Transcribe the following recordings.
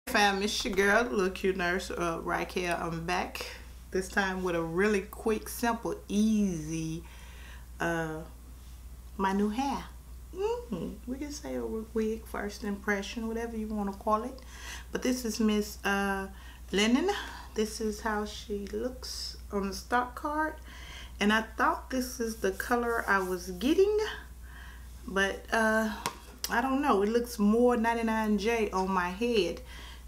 Fam, it's your girl, the little cute nurse, right here. I'm back this time with a really quick, simple, easy, my new hair. We can say a wig, first impression, whatever you want to call it. But this is Miss Lennon. This is how she looks on the stock card. And I thought this is the color I was getting, but I don't know. It looks more 99J on my head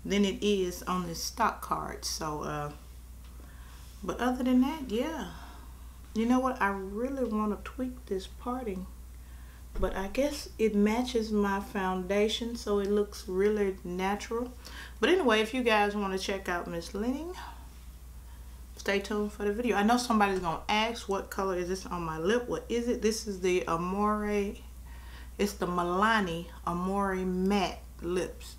than it is on the stock card. So but other than that, yeah, you know what, I really want to tweak this parting, but I guess it matches my foundation, so it looks really natural. But anyway, if you guys want to check out Miss Lennon, stay tuned for the video. I know somebody's gonna ask, what color is this on my lip? What is it? This is the Amore, it's the Milani Amore matte lips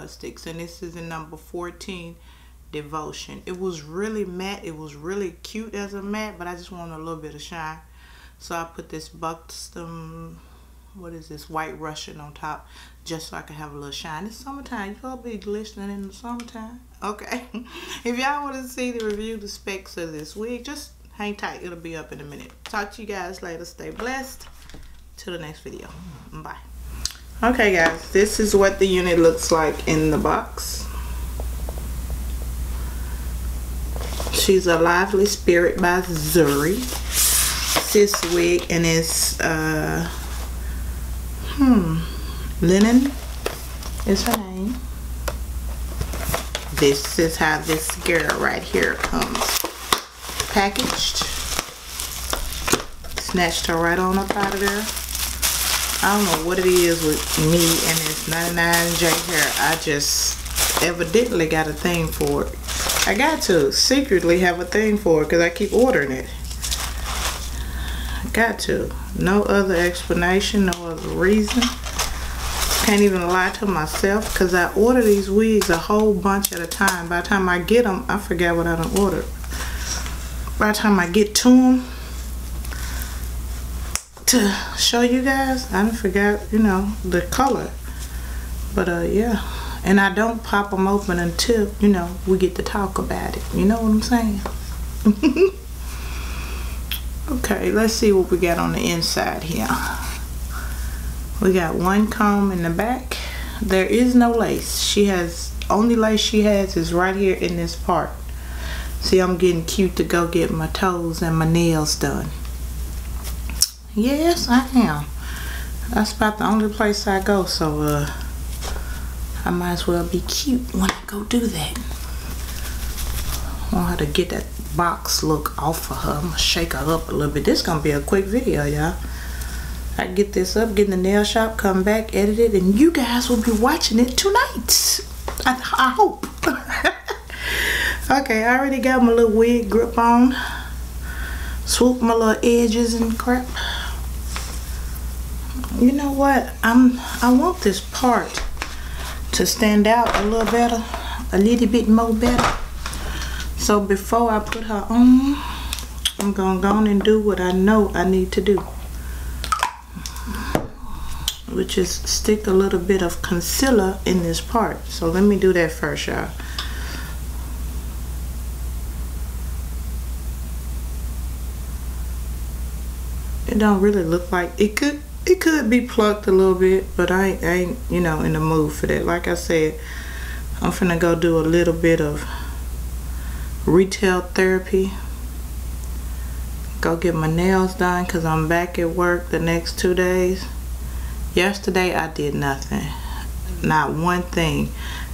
sticks, and this is in number 14, Devotion. It was really matte. It was really cute as a matte, but I just wanted a little bit of shine, so I put this Buxton, what is this, White Russian on top, just so I can have a little shine. It's summertime. Y'all be glistening in the summertime. Okay. If y'all want to see the review, the specs of this wig, just hang tight. It'll be up in a minute. Talk to you guys later. Stay blessed. Till the next video. Bye. Okay guys, this is what the unit looks like in the box. She's a Lively Spirit by Zuri. Sis wig, and it's Lennon is her name. This is how this girl right here comes packaged. Snatched her right on up out of there. I don't know what it is with me and this 99J hair. I just evidently got a thing for it. I got to secretly have a thing for it because I keep ordering it. I got to. No other explanation, no other reason. Can't even lie to myself because I order these wigs a whole bunch at a time. By the time I get them, I forget what I done ordered. By the time I get to them, to show you guys, I done forgot, you know, the color. But yeah, and I don't pop them open until, you know, we get to talk about it. You know what I'm saying? Okay, let's see what we got on the inside here. We got one comb in the back. There is no lace. She has, only lace she has is right here in this part. See, I'm getting cute to go get my toes and my nails done. Yes, I am. That's about the only place I go, so I might as well be cute when I go do that. I want her to get that box look off of her. I'm gonna shake her up a little bit. This is gonna be a quick video, y'all. I get this up, get in the nail shop, come back, edit it, and you guys will be watching it tonight. I hope. Okay, I already got my little wig grip on. Swoop my little edges and crap. You know what? I want this part to stand out a little better, a little bit more better. So before I put her on, I'm gonna go on and do what I know I need to do, which is stick a little bit of concealer in this part. So let me do that first, y'all. It don't really look like it could. It could be plucked a little bit, but I ain't, you know, in the mood for that. Like I said, I'm finna go do a little bit of retail therapy. Go get my nails done because I'm back at work the next 2 days. Yesterday I did nothing, not one thing.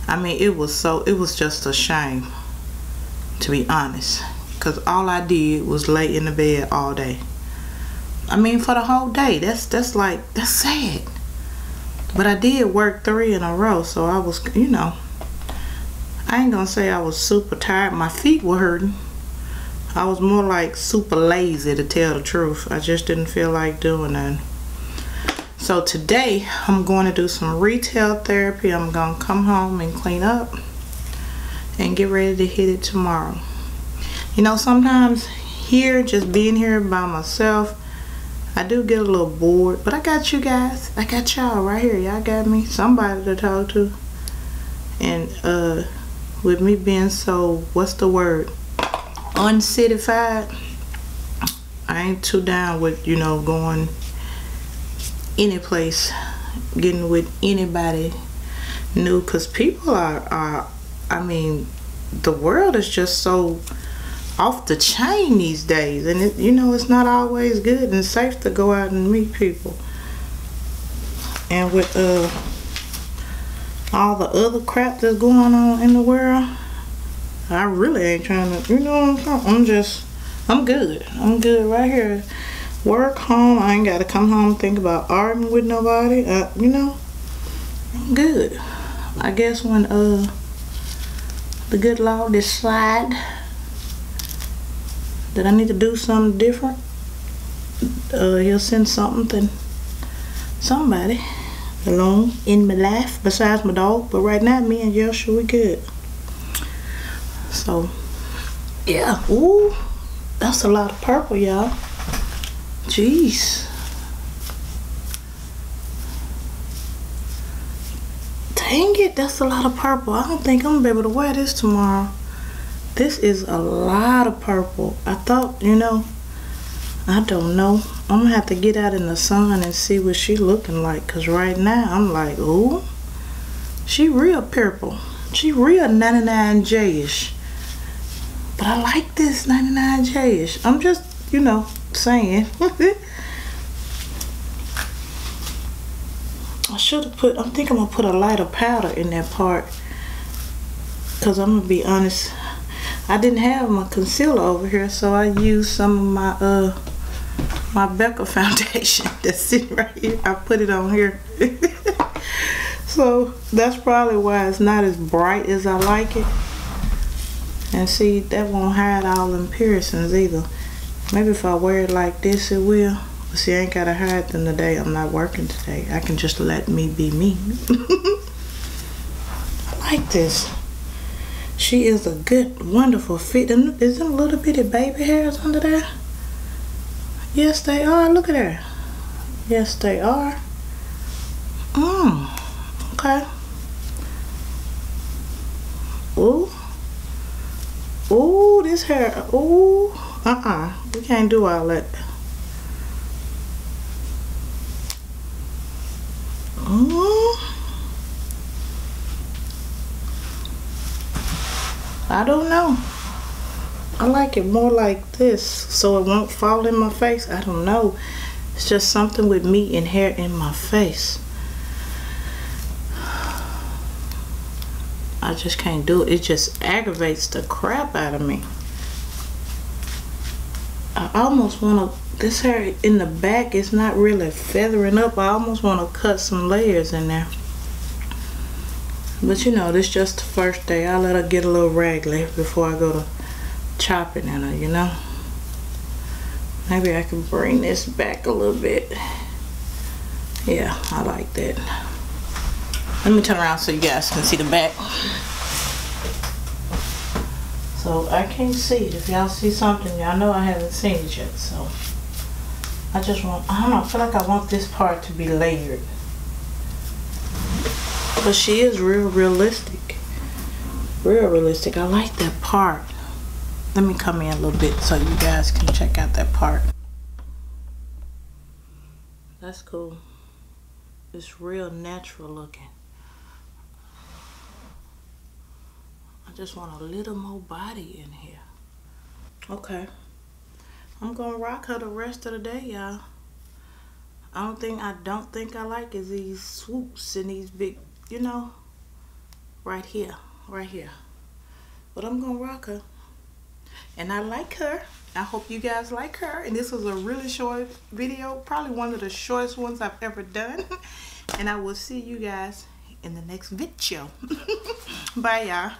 I mean, it was just a shame, to be honest, because all I did was lay in the bed all day. I mean, for the whole day. That's sad. But I did work 3 in a row, so I was, you know, I ain't gonna say I was super tired. My feet were hurting. I was more like super lazy, to tell the truth. I just didn't feel like doing that. So today I'm going to do some retail therapy. I'm gonna come home and clean up and get ready to hit it tomorrow. You know, sometimes here, just being here by myself, I do get a little bored, but I got you guys. I got y'all right here. Y'all got me. Somebody to talk to. And with me being so, what's the word, uncitified, I ain't too down with, you know, going any place, getting with anybody new, because people are, I mean, the world is just so off the chain these days, and it, you know, it's not always good and safe to go out and meet people. And with all the other crap that's going on in the world, I really ain't trying to, you know what I'm saying? I'm good. I'm good right here. Work, home. I ain't got to come home and think about arguing with nobody. You know, I'm good. I guess when the good Lord decide that I need to do something different, he'll send somebody along in my life besides my dog. But right now, me and Joshua, we good. So, yeah. Ooh, that's a lot of purple, y'all. Jeez. Dang it, that's a lot of purple. I don't think I'm gonna be able to wear this tomorrow. This is a lot of purple. I thought, you know, I don't know. I'm gonna have to get out in the sun and see what she looking like. Cause right now, I'm like, ooh, she real purple. She real 99J-ish. But I like this 99J-ish. I'm just, you know, saying. I should have put, I think I'm gonna put a lighter powder in that part. Cause I'm gonna be honest, I didn't have my concealer over here, so I used some of my my Becca foundation that's sitting right here. I put it on here. So that's probably why it's not as bright as I like it. And see, that won't hide all them piercings either. Maybe if I wear it like this, it will. But see, I ain't gotta hide them today. I'm not working today. I can just let me be me. I like this. She is a good, wonderful fit. Is them little bitty baby hairs under there? Yes, they are. Look at her. Yes, they are. Okay. Ooh. Ooh, this hair. Ooh. We can't do all that. I don't know. I like it more like this so it won't fall in my face. I don't know. It's just something with me and hair in my face. I just can't do it. It just aggravates the crap out of me. I almost want to, this hair in the back is not really feathering up. I almost want to cut some layers in there. But you know, this is just the first day. I'll let her get a little raggedy before I go to chopping in her, you know. Maybe I can bring this back a little bit. Yeah, I like that. Let me turn around so you guys can see the back. So I can't see it. If y'all see something, y'all know I haven't seen it yet. So I just want, I don't know, I feel like I want this part to be layered. But she is real realistic. Real realistic. I like that part. Let me come in a little bit so you guys can check out that part. That's cool. It's real natural looking. I just want a little more body in here. Okay. I'm gonna rock her the rest of the day, y'all. I don't think I like is these swoops and these big, you know, right here. But I'm gonna rock her. And I like her. I hope you guys like her. And this was a really short video, probably one of the shortest ones I've ever done. And I will see you guys in the next video. Bye, y'all.